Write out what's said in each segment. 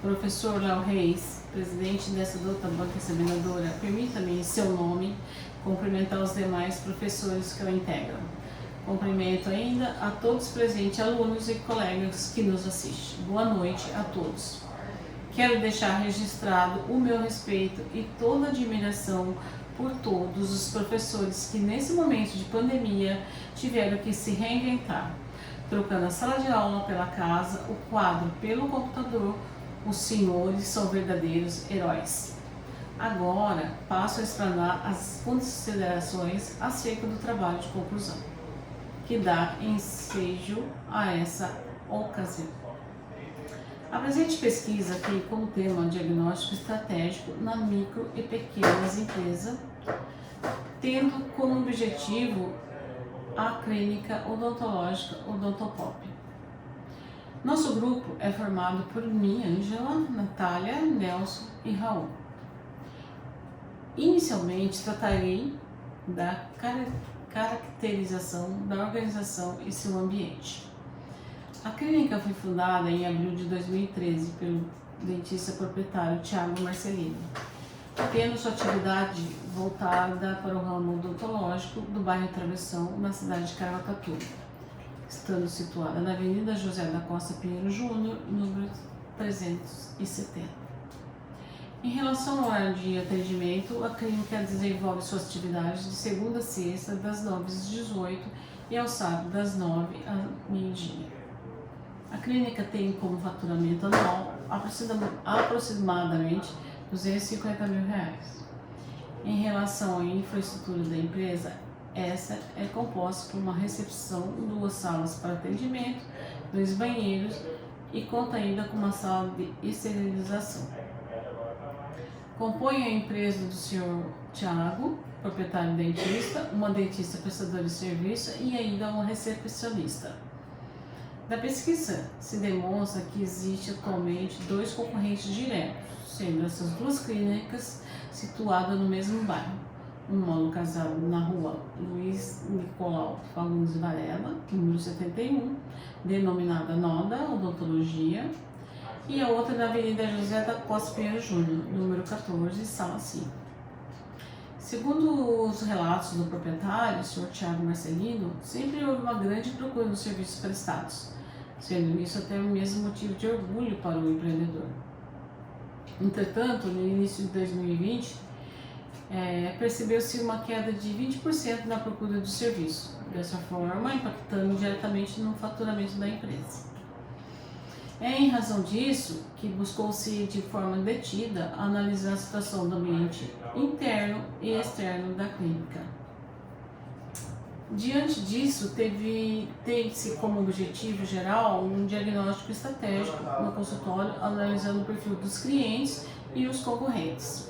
Professor Léo Reis, presidente dessa douta banca examinadora, permita-me, em seu nome, cumprimentar os demais professores que o integram. Cumprimento ainda a todos presentes, alunos e colegas que nos assistem. Boa noite a todos. Quero deixar registrado o meu respeito e toda a admiração por todos os professores que nesse momento de pandemia tiveram que se reinventar, trocando a sala de aula pela casa, o quadro pelo computador. Os senhores são verdadeiros heróis. Agora passo a explanar as considerações acerca do trabalho de conclusão, que dá ensejo a essa ocasião. A presente pesquisa tem como tema diagnóstico estratégico na micro e pequenas empresas, tendo como objetivo a clínica odontológica Odontopop. Nosso grupo é formado por mim, Ângela, Natália, Nelson e Raul. Inicialmente tratarei da caracterização da organização e seu ambiente. A clínica foi fundada em abril de 2013 pelo dentista proprietário Thiago Marcelino, tendo sua atividade voltada para o ramo odontológico do bairro Travessão, na cidade de Caraguatatuba, estando situada na Avenida José da Costa Pinheiro Júnior, número 370. Em relação ao horário de atendimento, a clínica desenvolve suas atividades de segunda a sexta, das 9 às 18 e ao sábado, das 9 ao meio-dia. A clínica tem como faturamento anual aproximadamente R$250 mil. Em relação à infraestrutura da empresa, essa é composta por uma recepção, 2 salas para atendimento, 2 banheiros e conta ainda com uma sala de esterilização. Compõe a empresa do Sr. Thiago, proprietário dentista, uma dentista prestadora de serviço e ainda uma recepcionista. Da pesquisa se demonstra que existe atualmente 2 concorrentes diretos, sendo essas 2 clínicas situadas no mesmo bairro. Uma localizada na rua Luiz Nicolau Fagundes Varela, número 71, denominada Noda Odontologia, e a outra na Avenida José da Costa Pinheiro Júnior, número 14, sala 5. Segundo os relatos do proprietário, o Sr. Thiago Marcelino, sempre houve uma grande procura dos serviços prestados, sendo isso até o mesmo motivo de orgulho para o empreendedor. Entretanto, no início de 2020, percebeu-se uma queda de 20% na procura do serviço, dessa forma impactando diretamente no faturamento da empresa. É em razão disso que buscou-se de forma detida analisar a situação do ambiente interno e externo da clínica. Diante disso, teve-se como objetivo geral um diagnóstico estratégico no consultório, analisando o perfil dos clientes e os concorrentes.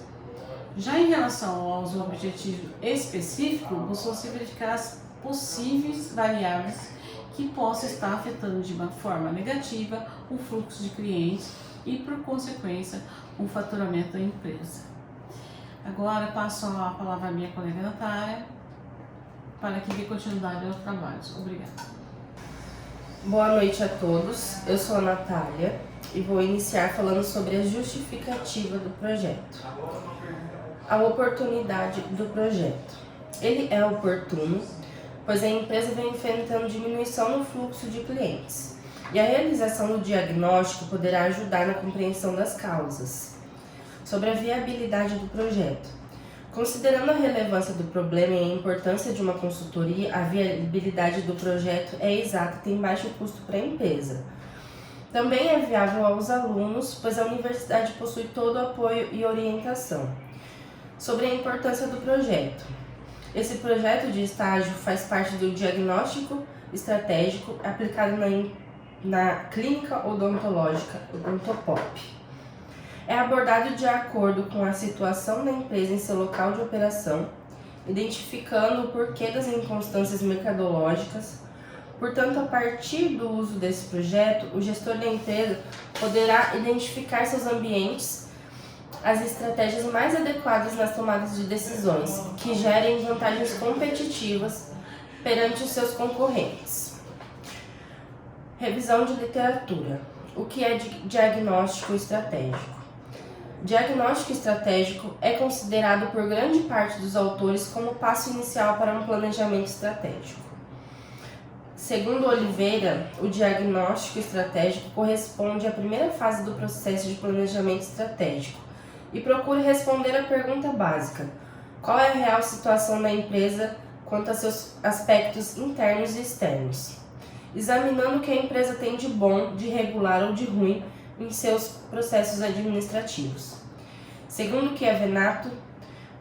Já em relação aos objetivos específicos, buscou-se verificar as possíveis variáveis que possam estar afetando de uma forma negativa o fluxo de clientes e, por consequência, o faturamento da empresa. Agora passo a palavra à minha colega Natália para que dê continuidade aos trabalhos. Obrigada. Boa noite a todos, eu sou a Natália e vou iniciar falando sobre a justificativa do projeto. A oportunidade do projeto. Ele é oportuno, pois a empresa vem enfrentando diminuição no fluxo de clientes e a realização do diagnóstico poderá ajudar na compreensão das causas. Sobre a viabilidade do projeto. Considerando a relevância do problema e a importância de uma consultoria, a viabilidade do projeto é exata e tem baixo custo para a empresa. Também é viável aos alunos, pois a universidade possui todo o apoio e orientação. Sobre a importância do projeto. Esse projeto de estágio faz parte do diagnóstico estratégico aplicado na clínica odontológica Odontopop. É abordado de acordo com a situação da empresa em seu local de operação, identificando o porquê das inconstâncias mercadológicas. Portanto, a partir do uso desse projeto, o gestor da empresa poderá identificar seus ambientes, as estratégias mais adequadas nas tomadas de decisões, que gerem vantagens competitivas perante os seus concorrentes. Revisão de literatura. o que é diagnóstico estratégico. Diagnóstico estratégico é considerado por grande parte dos autores como o passo inicial para um planejamento estratégico. Segundo Oliveira, o diagnóstico estratégico corresponde à primeira fase do processo de planejamento estratégico e procura responder à pergunta básica: qual é a real situação da empresa quanto a seus aspectos internos e externos, examinando o que a empresa tem de bom, de regular ou de ruim em seus processos administrativos. Segundo Chiavenato,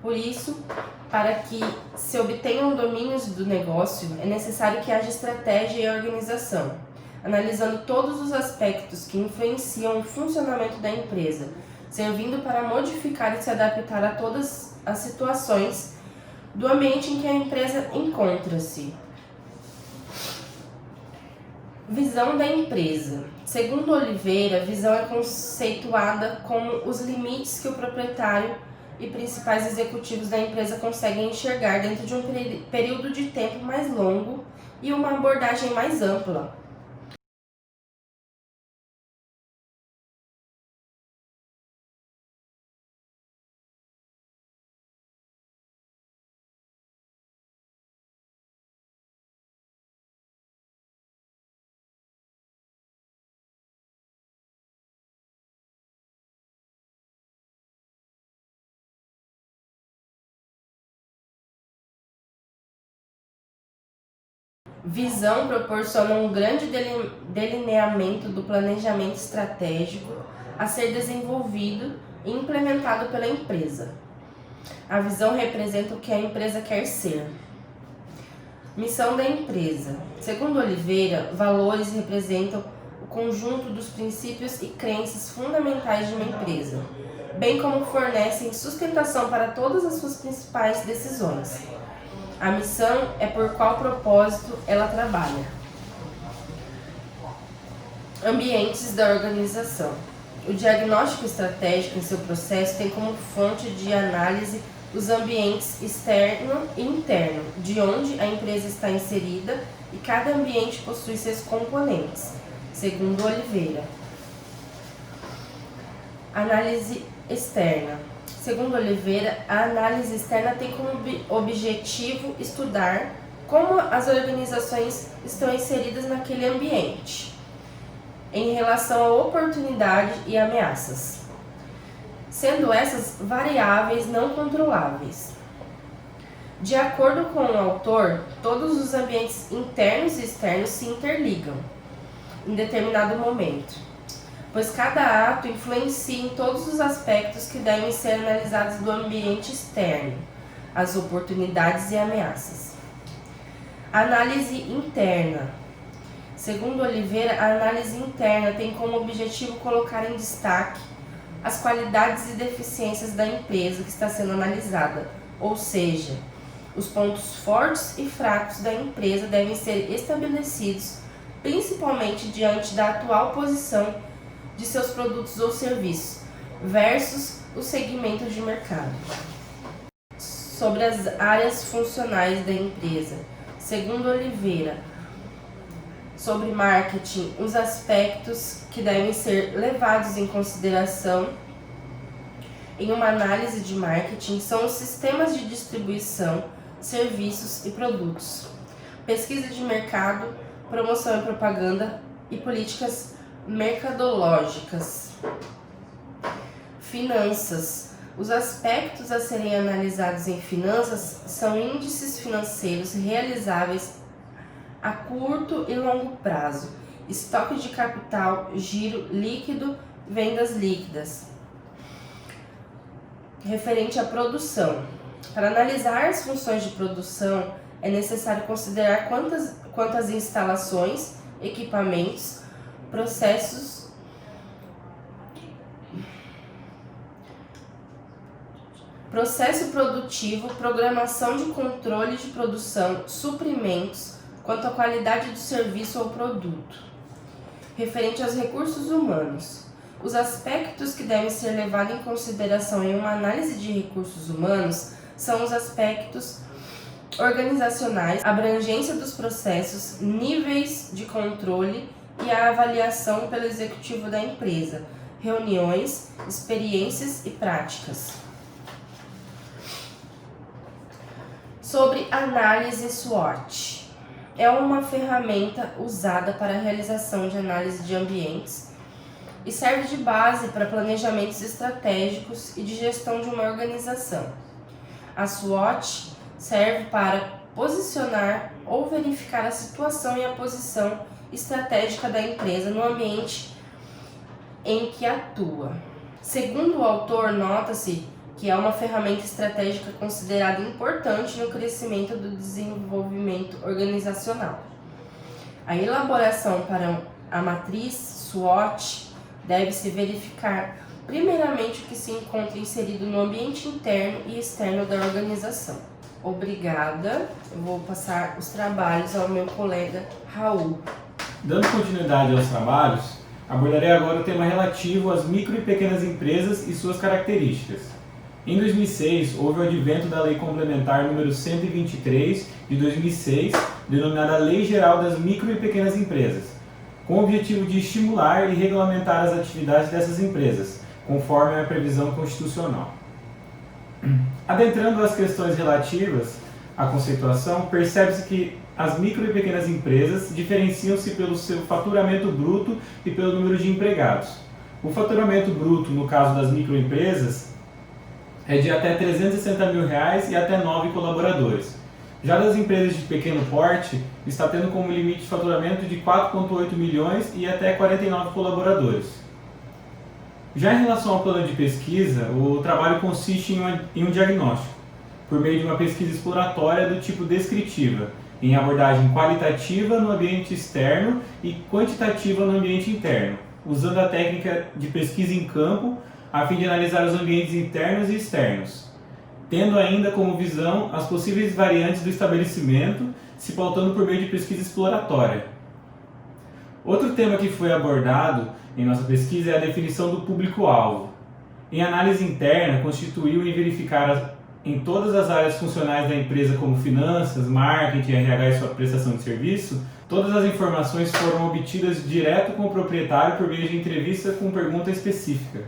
por isso, para que se obtenham domínios do negócio, é necessário que haja estratégia e organização, analisando todos os aspectos que influenciam o funcionamento da empresa, servindo para modificar e se adaptar a todas as situações do ambiente em que a empresa encontra-se. Visão da empresa. Segundo Oliveira, a visão é conceituada como os limites que o proprietário e principais executivos da empresa conseguem enxergar dentro de um período de tempo mais longo e uma abordagem mais ampla. Visão proporciona um grande delineamento do planejamento estratégico a ser desenvolvido e implementado pela empresa. A visão representa o que a empresa quer ser. Missão da empresa. Segundo Oliveira, valores representam o conjunto dos princípios e crenças fundamentais de uma empresa, bem como fornecem sustentação para todas as suas principais decisões. A missão é por qual propósito ela trabalha. Ambientes da organização. O diagnóstico estratégico em seu processo tem como fonte de análise os ambientes externo e interno, de onde a empresa está inserida, e cada ambiente possui seus componentes, segundo Oliveira. Análise externa. Segundo Oliveira, a análise externa tem como objetivo estudar como as organizações estão inseridas naquele ambiente, em relação a oportunidades e ameaças, sendo essas variáveis não controláveis. De acordo com o autor, todos os ambientes internos e externos se interligam em determinado momento, pois cada ato influencia em todos os aspectos que devem ser analisados do ambiente externo, as oportunidades e ameaças. Análise interna. Segundo Oliveira, a análise interna tem como objetivo colocar em destaque as qualidades e deficiências da empresa que está sendo analisada, ou seja, os pontos fortes e fracos da empresa devem ser estabelecidos, principalmente diante da atual posição de seus produtos ou serviços versus os segmentos de mercado. Sobre as áreas funcionais da empresa. Segundo Oliveira, sobre marketing, os aspectos que devem ser levados em consideração em uma análise de marketing são os sistemas de distribuição, serviços e produtos, pesquisa de mercado, promoção e propaganda e políticas mercadológicas. Finanças. Os aspectos a serem analisados em finanças são índices financeiros realizáveis a curto e longo prazo, estoque de capital, giro líquido, vendas líquidas. Referente à produção. Para analisar as funções de produção, é necessário considerar quantas instalações, equipamentos, processo produtivo, programação de controle de produção, suprimentos, quanto à qualidade do serviço ou produto. Referente aos recursos humanos. Os aspectos que devem ser levados em consideração em uma análise de recursos humanos são os aspectos organizacionais, abrangência dos processos, níveis de controle e a avaliação pelo executivo da empresa, reuniões, experiências e práticas. Sobre análise SWOT. É uma ferramenta usada para a realização de análise de ambientes e serve de base para planejamentos estratégicos e de gestão de uma organização. A SWOT serve para posicionar ou verificar a situação e a posição estratégica da empresa no ambiente em que atua. Segundo o autor, nota-se que é uma ferramenta estratégica considerada importante no crescimento do desenvolvimento organizacional. A elaboração para a matriz SWOT deve-se verificar primeiramente o que se encontra inserido no ambiente interno e externo da organização. Obrigada. Eu vou passar os trabalhos ao meu colega Raul. Dando continuidade aos trabalhos, abordarei agora o tema relativo às micro e pequenas empresas e suas características. Em 2006, houve o advento da Lei Complementar número 123 de 2006, denominada Lei Geral das Micro e Pequenas Empresas, com o objetivo de estimular e regulamentar as atividades dessas empresas, conforme a previsão constitucional. Adentrando as questões relativas à conceituação, percebe-se que as micro e pequenas empresas diferenciam-se pelo seu faturamento bruto e pelo número de empregados. O faturamento bruto, no caso das microempresas, é de até R$ 360 mil e até 9 colaboradores. Já das empresas de pequeno porte, está tendo como limite de faturamento de 4,8 milhões e até 49 colaboradores. Já em relação ao plano de pesquisa, o trabalho consiste em um diagnóstico, por meio de uma pesquisa exploratória do tipo descritiva, em abordagem qualitativa no ambiente externo e quantitativa no ambiente interno, usando a técnica de pesquisa em campo a fim de analisar os ambientes internos e externos, tendo ainda como visão as possíveis variantes do estabelecimento, se pautando por meio de pesquisa exploratória. Outro tema que foi abordado em nossa pesquisa é a definição do público-alvo. Em análise interna, constituiu em verificar em todas as áreas funcionais da empresa, como finanças, marketing, RH e sua prestação de serviço, todas as informações foram obtidas direto com o proprietário por meio de entrevista com pergunta específica.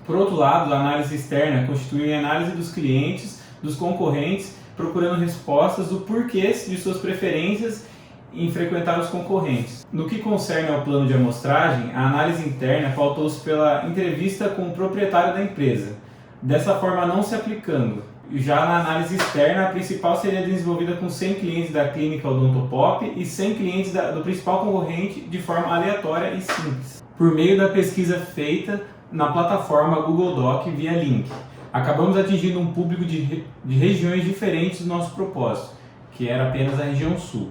Por outro lado, a análise externa constitui em análise dos clientes, dos concorrentes, procurando respostas do porquê de suas preferências em frequentar os concorrentes. No que concerne ao plano de amostragem, a análise interna pautou-se pela entrevista com o proprietário da empresa, dessa forma não se aplicando. Já na análise externa, a principal seria desenvolvida com 100 clientes da clínica Odontopop e 100 clientes do principal concorrente de forma aleatória e simples, por meio da pesquisa feita na plataforma Google Doc via link. Acabamos atingindo um público de regiões diferentes do nosso propósito, que era apenas a região sul.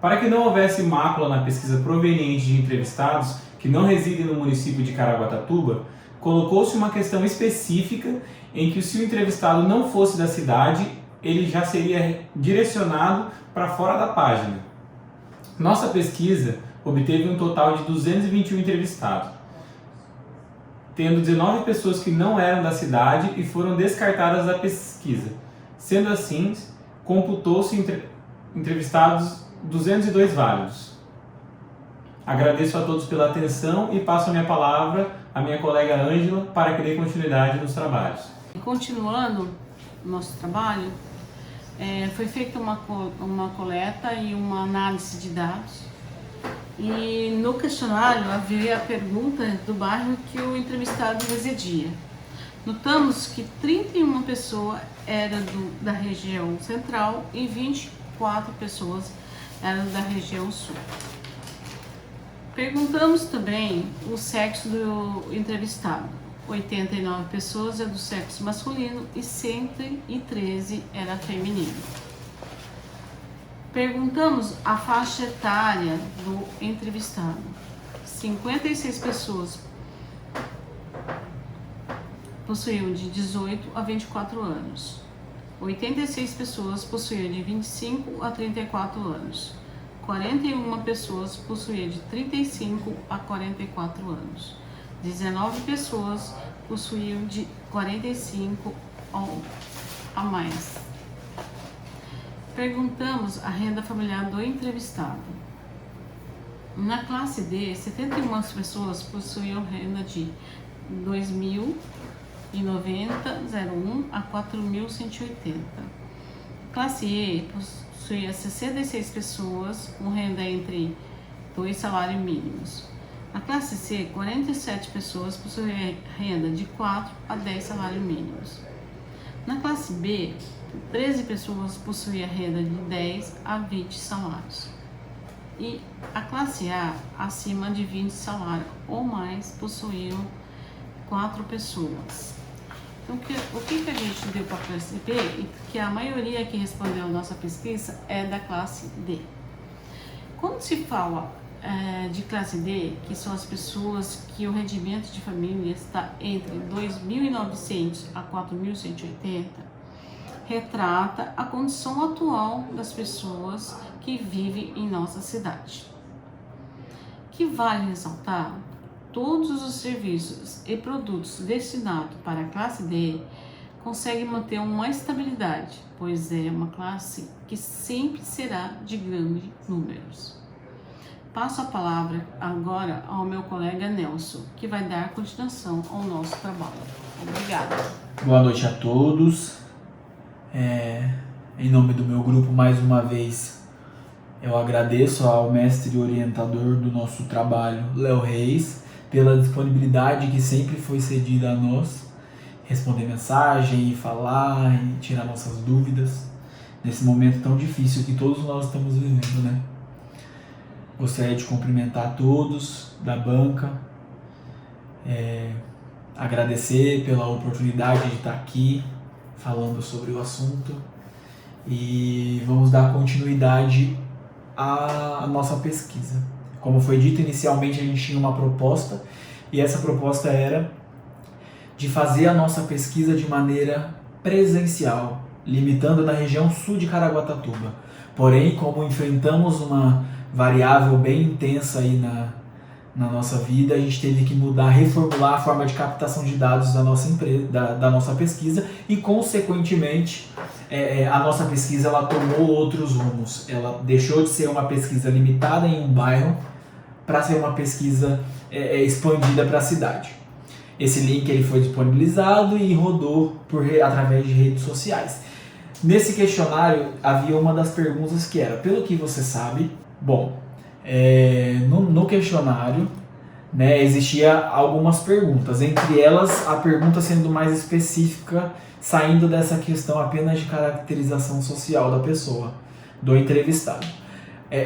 Para que não houvesse mácula na pesquisa proveniente de entrevistados que não residem no município de Caraguatatuba, colocou-se uma questão específica em que, se o entrevistado não fosse da cidade, ele já seria direcionado para fora da página. Nossa pesquisa obteve um total de 221 entrevistados, tendo 19 pessoas que não eram da cidade e foram descartadas da pesquisa. Sendo assim, computou-se entrevistados 202 válidos. Agradeço a todos pela atenção e passo a minha palavra à minha colega Ângela para que dê continuidade nos trabalhos. Continuando o nosso trabalho, foi feita uma coleta e uma análise de dados, e no questionário havia a pergunta do bairro que o entrevistado residia. Notamos que 31 pessoas eram da região central e 24 pessoas eram da região sul. Perguntamos também o sexo do entrevistado. 89 pessoas é do sexo masculino e 113 era feminino. Perguntamos a faixa etária do entrevistado. 56 pessoas possuíam de 18 a 24 anos. 86 pessoas possuíam de 25 a 34 anos. 41 pessoas possuíam de 35 a 44 anos. 19 pessoas possuíam de 45 ou a mais. Perguntamos a renda familiar do entrevistado. Na classe D, 71 pessoas possuíam renda de R$ 2.090,01 a R$ 4.180. Classe E possuía 66 pessoas com renda entre 2 salários mínimos. Na classe C, 47 pessoas possuíam renda de 4 a 10 salários mínimos. Na classe B, 13 pessoas possuíam renda de 10 a 20 salários. E a classe A, acima de 20 salários ou mais, possuíam 4 pessoas. Então, o que a gente deu para a classe B, e que a maioria que respondeu a nossa pesquisa é da classe D. Quando se fala de classe D, que são as pessoas que o rendimento de família está entre 2.900 a 4.180, retrata a condição atual das pessoas que vivem em nossa cidade. Que vale ressaltar, todos os serviços e produtos destinados para a classe D conseguem manter uma estabilidade, pois é uma classe que sempre será de grandes números. Passo a palavra agora ao meu colega Nelson, que vai dar continuação ao nosso trabalho. Obrigada. Boa noite a todos. Em nome do meu grupo, mais uma vez, eu agradeço ao mestre e orientador do nosso trabalho, Léo Reis, pela disponibilidade que sempre foi cedida a nós, responder mensagem, falar e tirar nossas dúvidas, nesse momento tão difícil que todos nós estamos vivendo, né? Gostaria de cumprimentar todos da banca, agradecer pela oportunidade de estar aqui falando sobre o assunto e vamos dar continuidade à nossa pesquisa. Como foi dito inicialmente, a gente tinha uma proposta e essa proposta era de fazer a nossa pesquisa de maneira presencial, limitando na região sul de Caraguatatuba. Porém, como enfrentamos uma variável bem intensa aí na nossa vida, a gente teve que mudar, reformular a forma de captação de dados da nossa empresa, da nossa pesquisa e, consequentemente, a nossa pesquisa ela tomou outros rumos. Ela deixou de ser uma pesquisa limitada em um bairro para ser uma pesquisa expandida para a cidade. Esse link ele foi disponibilizado e rodou através de redes sociais. Nesse questionário havia uma das perguntas que era: pelo que você sabe? Bom, no questionário, né, existia algumas perguntas, entre elas a pergunta sendo mais específica, saindo dessa questão apenas de caracterização social da pessoa, do entrevistado.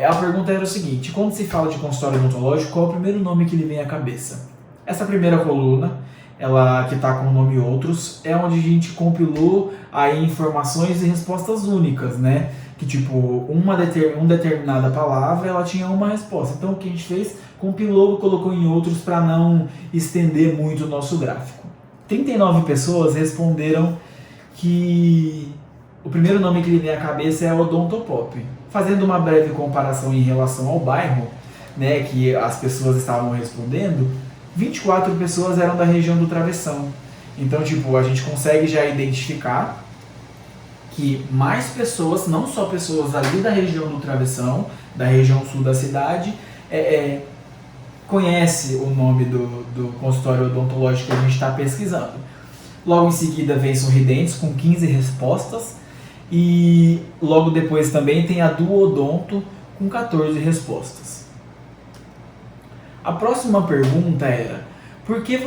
A pergunta era o seguinte: quando se fala de consultório odontológico, qual é o primeiro nome que lhe vem à cabeça? Essa primeira coluna, ela que está com o nome outros, é onde a gente compilou aí informações e respostas únicas, né? Que tipo, uma determinada palavra, ela tinha uma resposta. Então o que a gente fez? Compilou, colocou em outros para não estender muito o nosso gráfico. 39 pessoas responderam que o primeiro nome que lhe vem à cabeça é Odontopop. Fazendo uma breve comparação em relação ao bairro, né, que as pessoas estavam respondendo, 24 pessoas eram da região do Travessão. Então, tipo, a gente consegue já identificar que mais pessoas, não só pessoas ali da região do Travessão, da região sul da cidade, conhece o nome do consultório odontológico que a gente está pesquisando. Logo em seguida vem Sorridentes com 15 respostas e logo depois também tem a Duodonto com 14 respostas. A próxima pergunta era: por que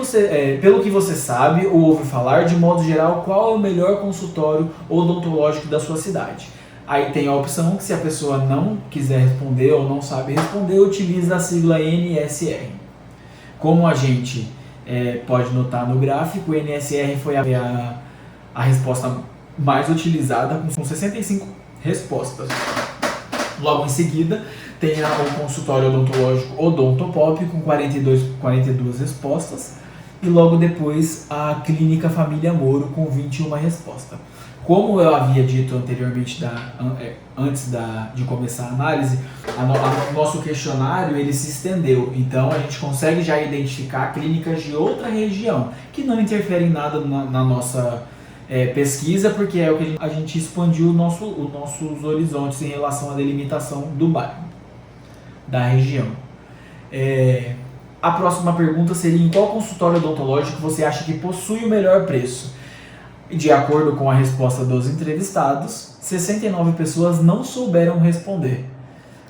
pelo que você sabe ou ouve falar, de modo geral, qual é o melhor consultório odontológico da sua cidade? Aí tem a opção que, se a pessoa não quiser responder ou não sabe responder, utiliza a sigla NSR. Como a gente pode notar no gráfico, o NSR foi a resposta mais utilizada, com 65 respostas. Logo em seguida, tem o consultório odontológico Odontopop com 42 respostas e logo depois a clínica Família Moro com 21 respostas. Como eu havia dito anteriormente, antes de começar a análise, o nosso questionário ele se estendeu, então a gente consegue já identificar clínicas de outra região que não interferem nada na nossa pesquisa, porque é o que a gente expandiu os nossos horizontes em relação à delimitação do bairro, da região. A próxima pergunta seria: em qual consultório odontológico você acha que possui o melhor preço? De acordo com a resposta dos entrevistados, 69 pessoas não souberam responder.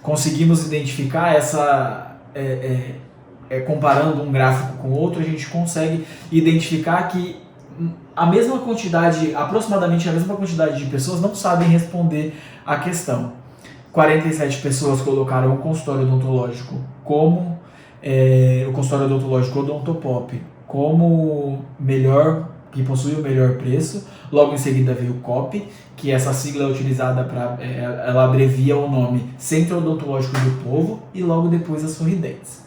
Conseguimos identificar comparando um gráfico com outro, a gente consegue identificar que aproximadamente a mesma quantidade de pessoas não sabem responder a questão. 47 pessoas colocaram o consultório odontológico como o consultório odontológico Odontopop como melhor, que possui o melhor preço. Logo em seguida veio o COP, que essa sigla é utilizada ela abrevia o nome Centro Odontológico do Povo, e logo depois a Sorridentes.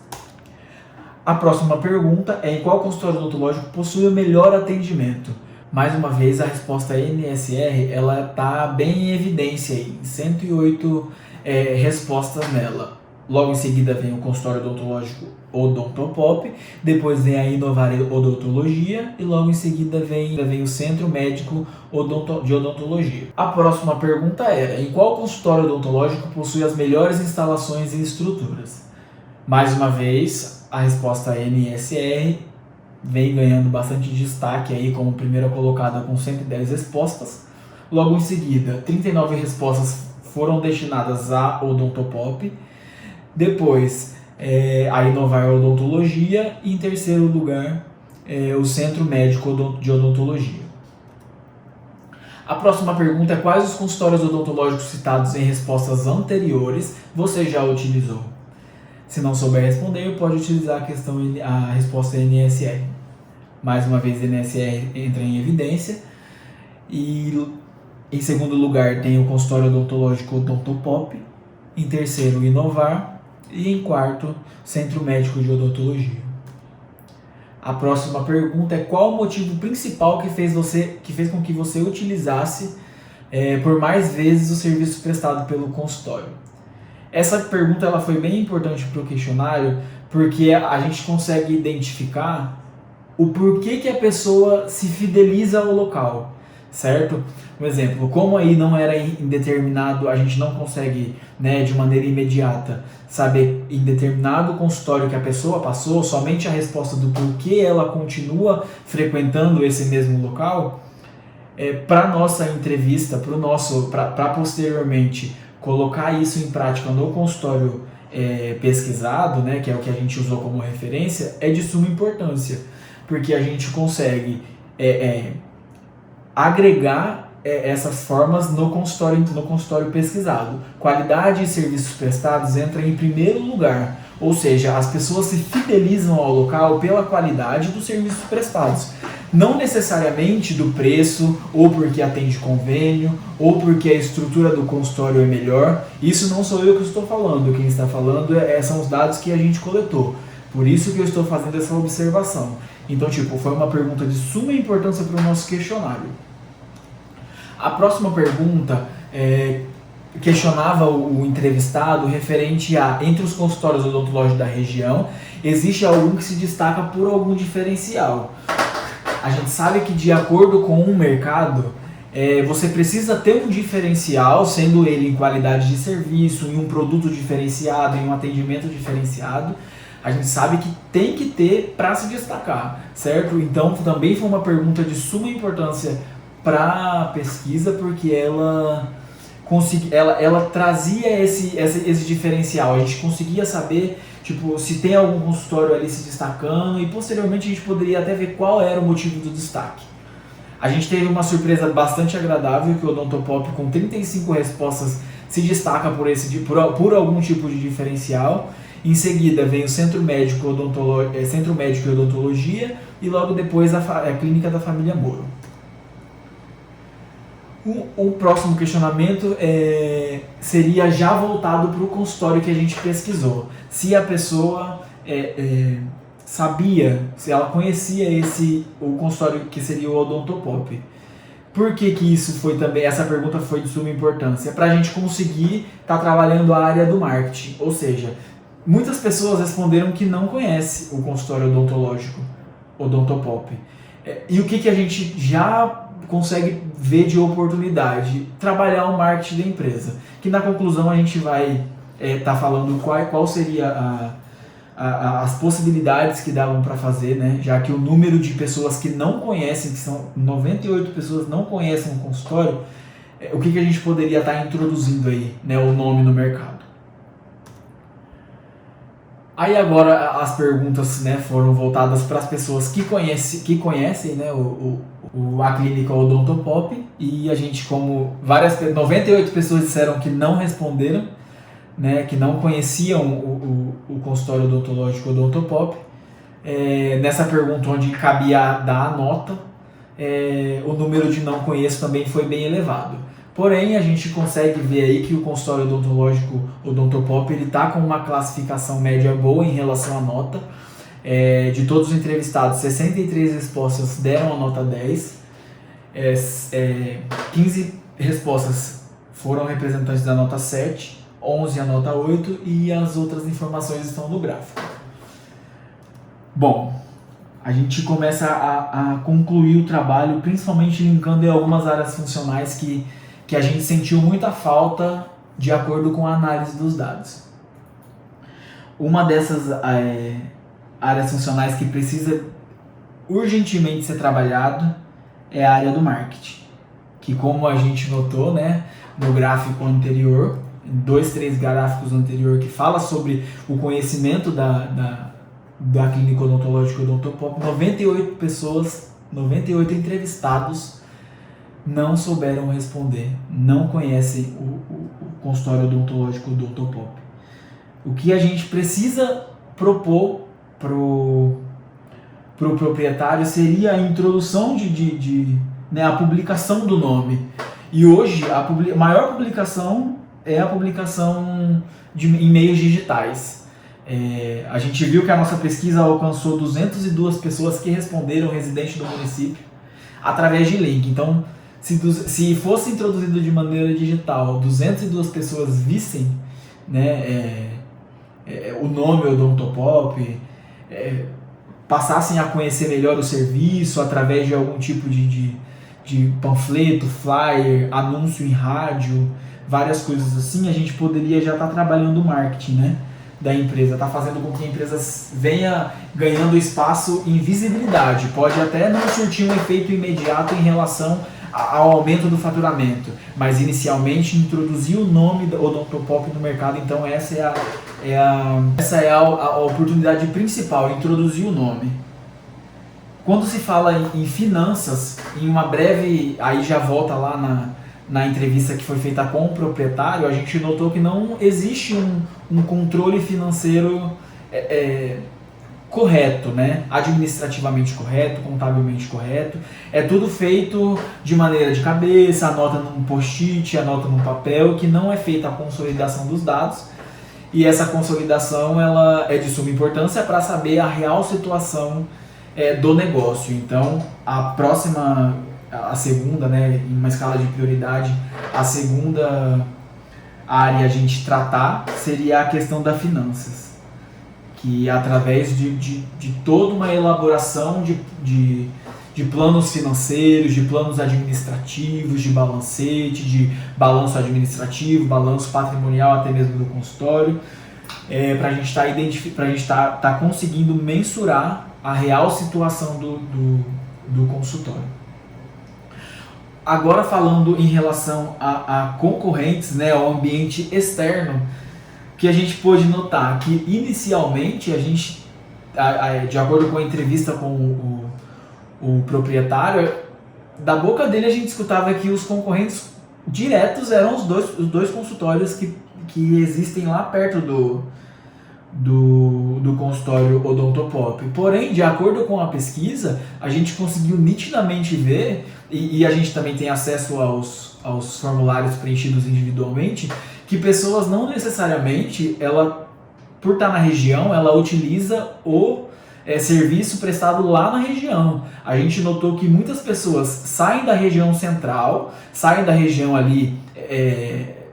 A próxima pergunta é: em qual consultório odontológico possui o melhor atendimento? Mais uma vez, a resposta NSR ela está bem em evidência, em 108 respostas nela. Logo em seguida vem o consultório odontológico Odontopop, depois vem a Inovar Odontologia e logo em seguida vem o Centro Médico de Odontologia. A próxima pergunta era: em qual consultório odontológico possui as melhores instalações e estruturas? Mais uma vez, a resposta NSR vem ganhando bastante destaque aí como primeira colocada com 110 respostas. Logo em seguida, 39 respostas foram destinadas a Odontopop. Depois, a Inovar Odontologia e em terceiro lugar, o Centro Médico de Odontologia. A próxima pergunta é: quais os consultórios odontológicos citados em respostas anteriores você já utilizou? Se não souber responder, pode utilizar a resposta NSR. Mais uma vez, NSR entra em evidência. E em segundo lugar tem o consultório odontológico Odontopop. Em terceiro, o Inovar. E em quarto, Centro Médico de Odontologia. A próxima pergunta é: qual o motivo principal que fez com que você utilizasse por mais vezes o serviço prestado pelo consultório? Essa pergunta ela foi bem importante para o questionário, porque a gente consegue identificar o porquê que a pessoa se fideliza ao local, certo? Um exemplo: como aí não era indeterminado, a gente não consegue, de maneira imediata, saber em determinado consultório que a pessoa passou, somente a resposta do porquê ela continua frequentando esse mesmo local. Para nossa entrevista, para posteriormente colocar isso em prática no consultório pesquisado, que é o que a gente usou como referência, é de suma importância, porque a gente consegue agregar essas formas no consultório pesquisado. Qualidade e serviços prestados entram em primeiro lugar, ou seja, as pessoas se fidelizam ao local pela qualidade dos serviços prestados, não necessariamente do preço, ou porque atende convênio, ou porque a estrutura do consultório é melhor. Isso não sou eu que estou falando, quem está falando são os dados que a gente coletou. Por isso que eu estou fazendo essa observação. Então, foi uma pergunta de suma importância para o nosso questionário. A próxima pergunta questionava o entrevistado referente a: entre os consultórios odontológicos da região, existe algum que se destaca por algum diferencial? A gente sabe que, de acordo com o mercado, você precisa ter um diferencial, sendo ele em qualidade de serviço, em um produto diferenciado, em um atendimento diferenciado. A gente sabe que tem que ter para se destacar, certo? Então, também foi uma pergunta de suma importância para a pesquisa, porque ela trazia esse diferencial. A gente conseguia saber se tem algum consultório ali se destacando, e posteriormente a gente poderia até ver qual era o motivo do destaque. A gente teve uma surpresa bastante agradável, que o Odontopop, com 35 respostas, se destaca por algum tipo de diferencial. Em seguida vem o Centro Médico e Odontologia, e logo depois a Clínica da Família Moro. O próximo questionamento seria já voltado para o consultório que a gente pesquisou. Se a pessoa sabia, se ela conhecia o consultório que seria o Odontopop. Por que isso foi também? Essa pergunta foi de suma importância para a gente conseguir estar trabalhando a área do marketing. Ou seja, muitas pessoas responderam que não conhece o consultório odontológico Odontopop. E o que a gente já consegue ver de oportunidade? Trabalhar o marketing da empresa, que na conclusão a gente vai estar falando qual seria as possibilidades que davam para fazer, né? Já que o número de pessoas que não conhecem, que são 98 pessoas não conhecem o consultório, o que a gente poderia estar introduzindo aí, né, o nome no mercado. Aí agora as perguntas, né, foram voltadas para as pessoas que conhecem, né, a clínica Odontopop, e a gente, como 98 pessoas disseram que não responderam, né, que não conheciam o consultório odontológico Odontopop, nessa pergunta onde cabia dar a nota, o número de não conheço também foi bem elevado. Porém, a gente consegue ver aí que o consultório odontológico Odontopop está com uma classificação média boa em relação à nota. De todos os entrevistados, 63 respostas deram a nota 10, 15 respostas foram representantes da nota 7, 11 a nota 8 e as outras informações estão no gráfico. Bom, a gente começa a concluir o trabalho, principalmente linkando em algumas áreas funcionais que a gente sentiu muita falta de acordo com a análise dos dados. Uma dessas áreas funcionais que precisa urgentemente ser trabalhado é a área do marketing, que, como a gente notou, né, no gráfico anterior, 3 gráficos anterior, que fala sobre o conhecimento da clínica odontológica Odontopop, 98 pessoas, 98 entrevistados não souberam responder, não conhecem o consultório odontológico Odontopop. O que a gente precisa propor pro proprietário seria a introdução né, a publicação do nome. E hoje a maior publicação é a publicação em meios digitais. A gente viu que a nossa pesquisa alcançou 202 pessoas que responderam residente do município através de link. Então, se fosse introduzido de maneira digital, 202 pessoas vissem, né, o nome Odontopop, passassem a conhecer melhor o serviço através de algum tipo de panfleto, flyer, anúncio em rádio, várias coisas assim, a gente poderia já estar trabalhando o marketing, né, da empresa, está fazendo com que a empresa venha ganhando espaço em visibilidade. Pode até não surtir um efeito imediato em relação ao aumento do faturamento, mas inicialmente introduzir o nome da Odontopop no mercado. Então essa é a oportunidade principal, introduzir o nome. Quando se fala em finanças, em uma breve, aí já volta lá na entrevista que foi feita com o proprietário, a gente notou que não existe um controle financeiro correto, né? Administrativamente correto, contabilmente correto. É tudo feito de maneira de cabeça, anota num post-it, anota num papel, que não é feita a consolidação dos dados. E essa consolidação ela é de suma importância para saber a real situação do negócio. Então, a segunda, né, em uma escala de prioridade, a segunda área a gente tratar seria a questão das finanças, que através de toda uma elaboração de planos financeiros, de planos administrativos, de balancete, de balanço administrativo, balanço patrimonial até mesmo do consultório, para a gente estar conseguindo mensurar a real situação do consultório. Agora, falando em relação a concorrentes, né, ao ambiente externo, que a gente pôde notar que inicialmente a gente, de acordo com a entrevista com o proprietário, da boca dele a gente escutava que os concorrentes diretos eram os dois consultórios que existem lá perto do consultório Odontopop. Porém, de acordo com a pesquisa, a gente conseguiu nitidamente ver, e a gente também tem acesso aos formulários preenchidos individualmente, que pessoas não necessariamente, por estar na região, ela utiliza o serviço prestado lá na região. A gente notou que muitas pessoas saem da região central, saem da região ali,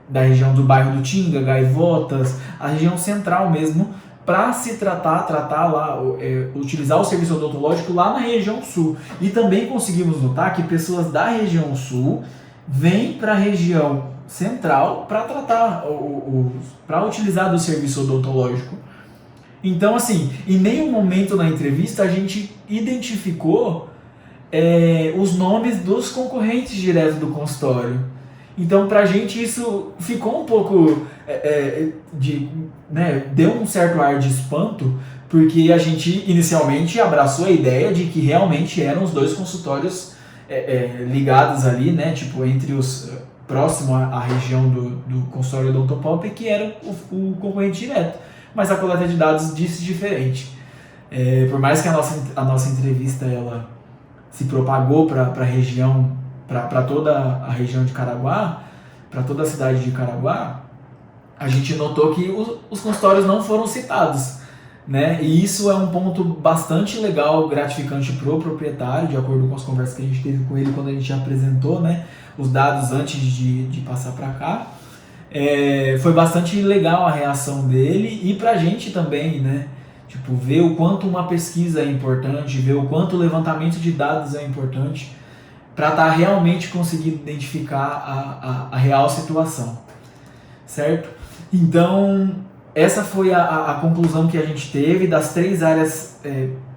da região do bairro do Tinga, Gaivotas, a região central mesmo, para se tratar lá, utilizar o serviço odontológico lá na região sul. E também conseguimos notar que pessoas da região sul vêm para a região central para tratar, para utilizar do serviço odontológico. Então, assim, em nenhum momento na entrevista a gente identificou os nomes dos concorrentes direto do consultório. Então, pra gente isso ficou um pouco deu um certo ar de espanto, porque a gente inicialmente abraçou a ideia de que realmente eram os dois consultórios ligados ali, né, tipo, entre os próximo à região do consultório odontopop, que era o concorrente direto. Mas a coleta de dados disse diferente. Por mais que a nossa entrevista ela se propagou para a região, para toda a região de Caraguá, para toda a cidade de Caraguá, a gente notou que os consultórios não foram citados, né? E isso é um ponto bastante legal, gratificante para o proprietário, de acordo com as conversas que a gente teve com ele quando a gente apresentou, né, os dados antes de passar para cá. Foi bastante legal a reação dele e pra gente também, né? Tipo, ver o quanto uma pesquisa é importante, ver o quanto o levantamento de dados é importante para estar realmente conseguindo identificar a real situação, certo? Então, essa foi a conclusão que a gente teve das 3 áreas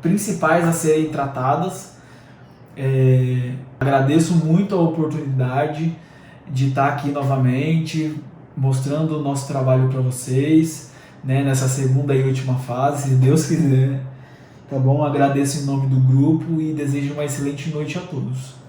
principais a serem tratadas. Agradeço muito a oportunidade de estar aqui novamente, mostrando o nosso trabalho para vocês, né, nessa segunda e última fase, se Deus quiser. Tá bom? Agradeço em nome do grupo e desejo uma excelente noite a todos.